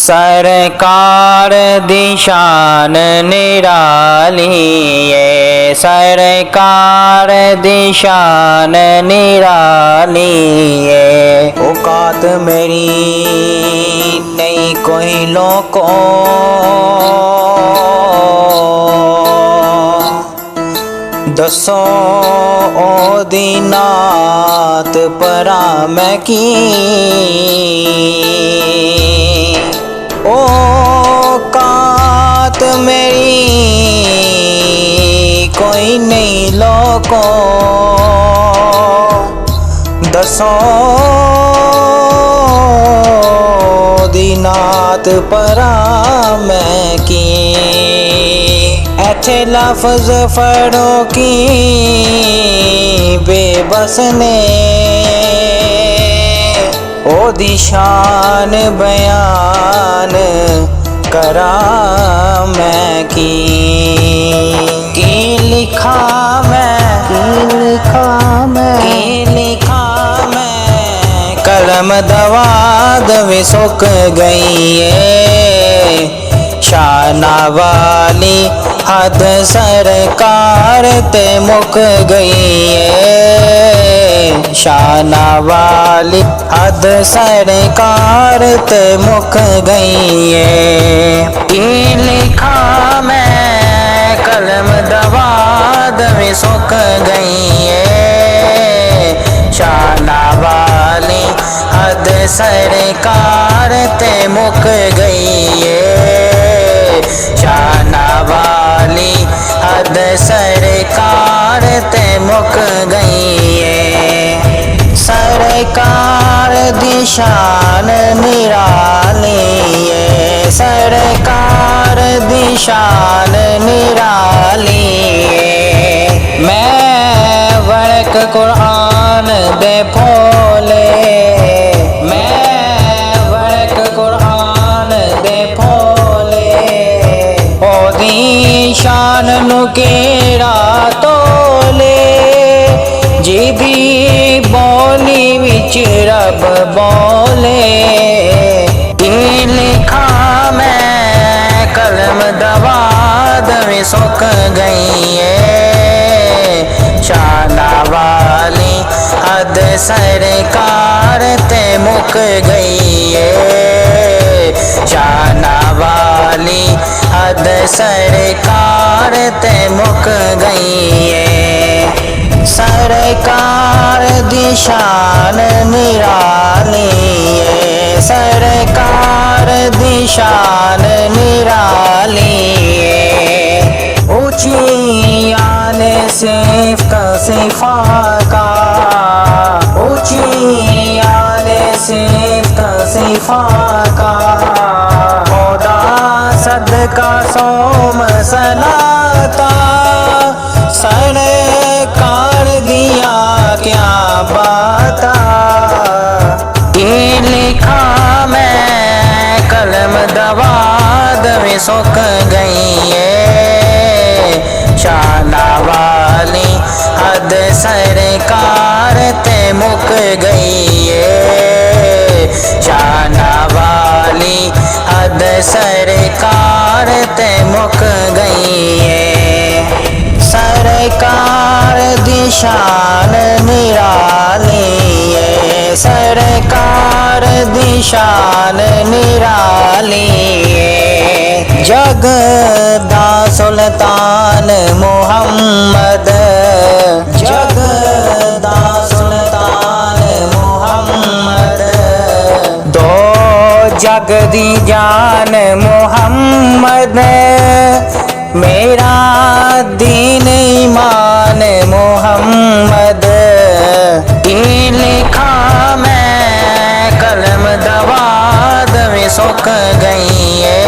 सरकार दी शान निराली है, सरकार दी शान निराली है। औकात मेरी नहीं कोई लोगों, दसो ओ दीनात परा मैं की। औकात मेरी कोई नहीं लोगों, दसो दीनात परा मैं की। ऐथे लफ्ज़ फड़ो की बेबस ने, ओ दी शान बयान करा मैं की लिखा मैं, की लिखा मैं। कलम दवाद में सुक गई है, शाना वाली हद सरकार ते मुक गई है, शाना वाली हद सरकार ते मुक गई है। ये लिखा मैं कलम दवाद में सुक गई है, शाना वाली हद सरकार ते मुक गई है, शाना वाली हद सरकार ते मुक गई है। सरकार दी शान निराली है, सरकार दी शान निराली है। मैं वर्क कुरान दे फोले, मैं वर्क कुरान दे फोले, ओदी शान नु केड़ा तोले। जिदी बोली विच रब बोले, ये लिखा मैं कलम दवाद में सुक गई है, शाना वाली हद सरकार ते मुक गई है, शाना वाली हद सरकार ते मुक गई है। सरकार दी शान निराली है, सरकार दी शान निराली है। ऊंची आने सिर्फ का सिफा का, ऊंची आने सिर्फ का सिफा का, खुदा सदका सोम सलाता। सरकार दिया क्या बाता, ये लिखा मैं कलम दवाद में सुक गई है, शाना वाली हद सरकार ते मुक गई है, शाना वाली हद सरकार ते मुक गई है। सरकार दी शान निराली है, सरकार दी शान निराली है। जग दा सुल्तान मोहम्मद, जग दा सुल्तान मोहम्मद, दो जग दी जान मोहम्मद, मेरा दीन ईमान मोहम्मद। ये लिखा मैं कलम दवाद में सुक गई है,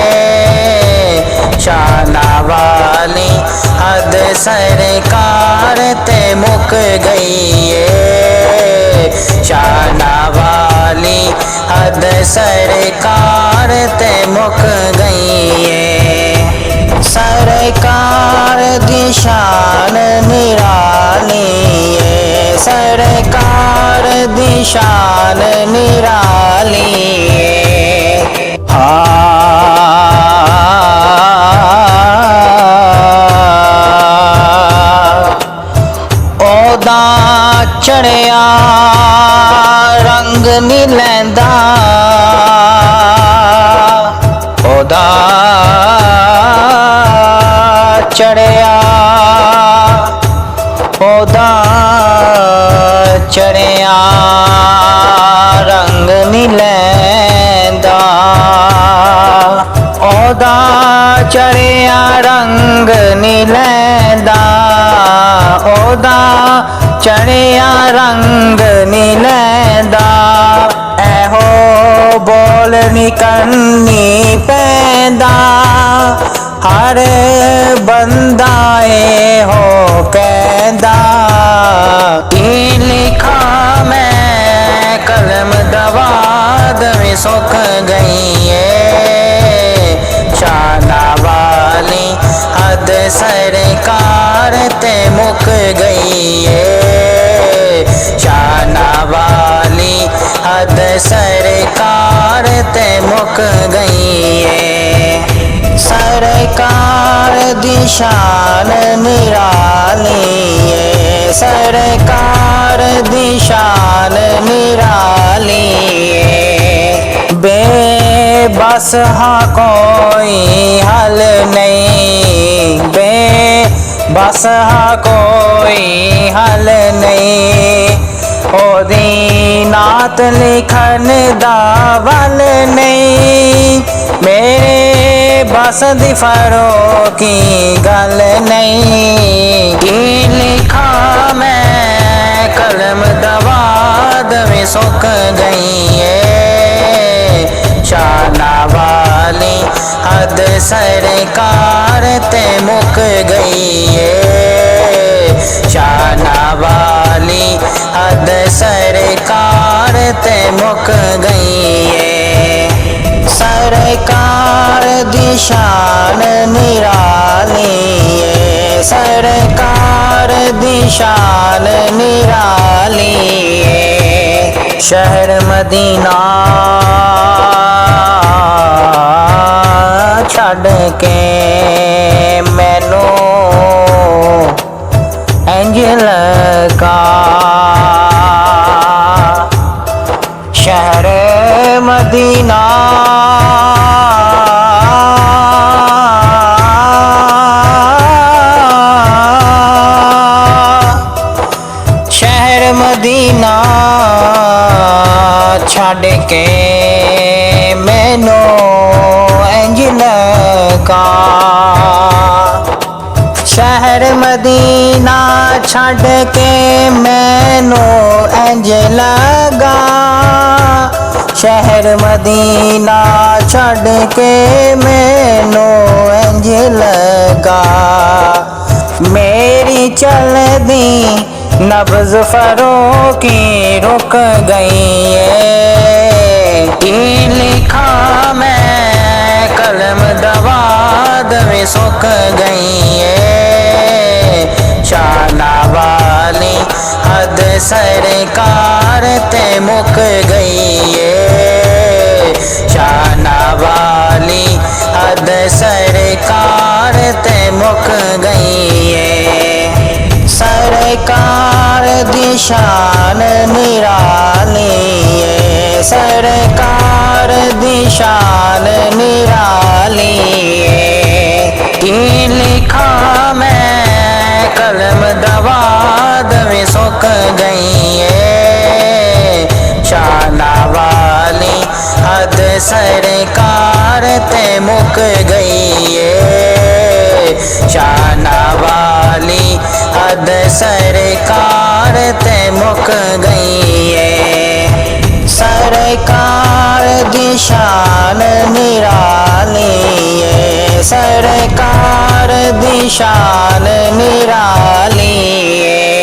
शाना वाली हद सरकार ते मुक गई है, शाना वाली हद सरकार ते मुक गई है। सरकार दी शान निराली है, सरकार दी शान निराली है। ਚੜਿਆ ਉਹਦਾ ਚੜਿਆ ਰੰਗ ਨੀ ਲੈਂਦਾ ਉਹਦਾ ਚੜਿਆ ਰੰਗ ਨੀ ਲੈਂਦਾ ਉਹਦਾ ਚੜਿਆ ਰੰਗ ਨੀ ਲੈਂਦਾ ਇਹੋ ਬੋਲ ਨੀ ਕਰਨੀ ਪੈਂਦਾ ਹਰ ਬੰਦਾ ਇਹੋ ਕਹਿੰਦਾ ਕੀ ਲਿਖਾਂ ਮੈਂ ਕਲਮ ਦਵਾਦ ਵੀ ਸੁੱਕ ਗਈ ਏ ਸ਼ਾਨਾ ਵਾਲੀ ਹੱਦ ਸਰਕਾਰ ਤੇ ਮੁੱਕ ਗਈ ਏ ਸ਼ਾਨਾ ਵਾਲੀ ਹੱਦ ਸਰਕਾਰ ਤੇ ਮੁੱਕ ਗਈ ਏ सरकार दी शान निराली है सरकार दी शान निराली है बेबस हाँ कोई हल नहीं बेबस हाँ कोई हल नहीं ओदी नात लिखन दा वल नहीं मेरे बस दी फरोकी गल नहीं की लिखा मैं कलम दवाद में सुक गई है शाना वाली हद सरकार ते मुक गई है शाना वाली हद सरकार ते मुक गई है सरकार दी शान निराली है सरकार दी शान निराली है शहर मदीना छड़ के मैनू इंज लगा शहर मदीना शहर मदीना छड़ के मैनू इंज लगा शहर मदीना छड़ के मैनू इंज लगा शहर मदीना छड़ के मैनू इंज लगा मेरी चलदी नब्ज़ फरोकी रुक गई है की लिखा मैं कलम दवाद में सुक गई है शाना वाली हद सरकार ते मुक गई है शाना वाली हद सरकार ते मुक गई है सरकार दी शान निराली है सरकार दी शान निराली है की लिखा मैं कलम दवाद में सुक गई है शाना वाली हद सरकार ते मुक गई है शाना वाली हद सरकार ते मुक गई है सरकार दी शान निराली है सरकार दी शान निराली है।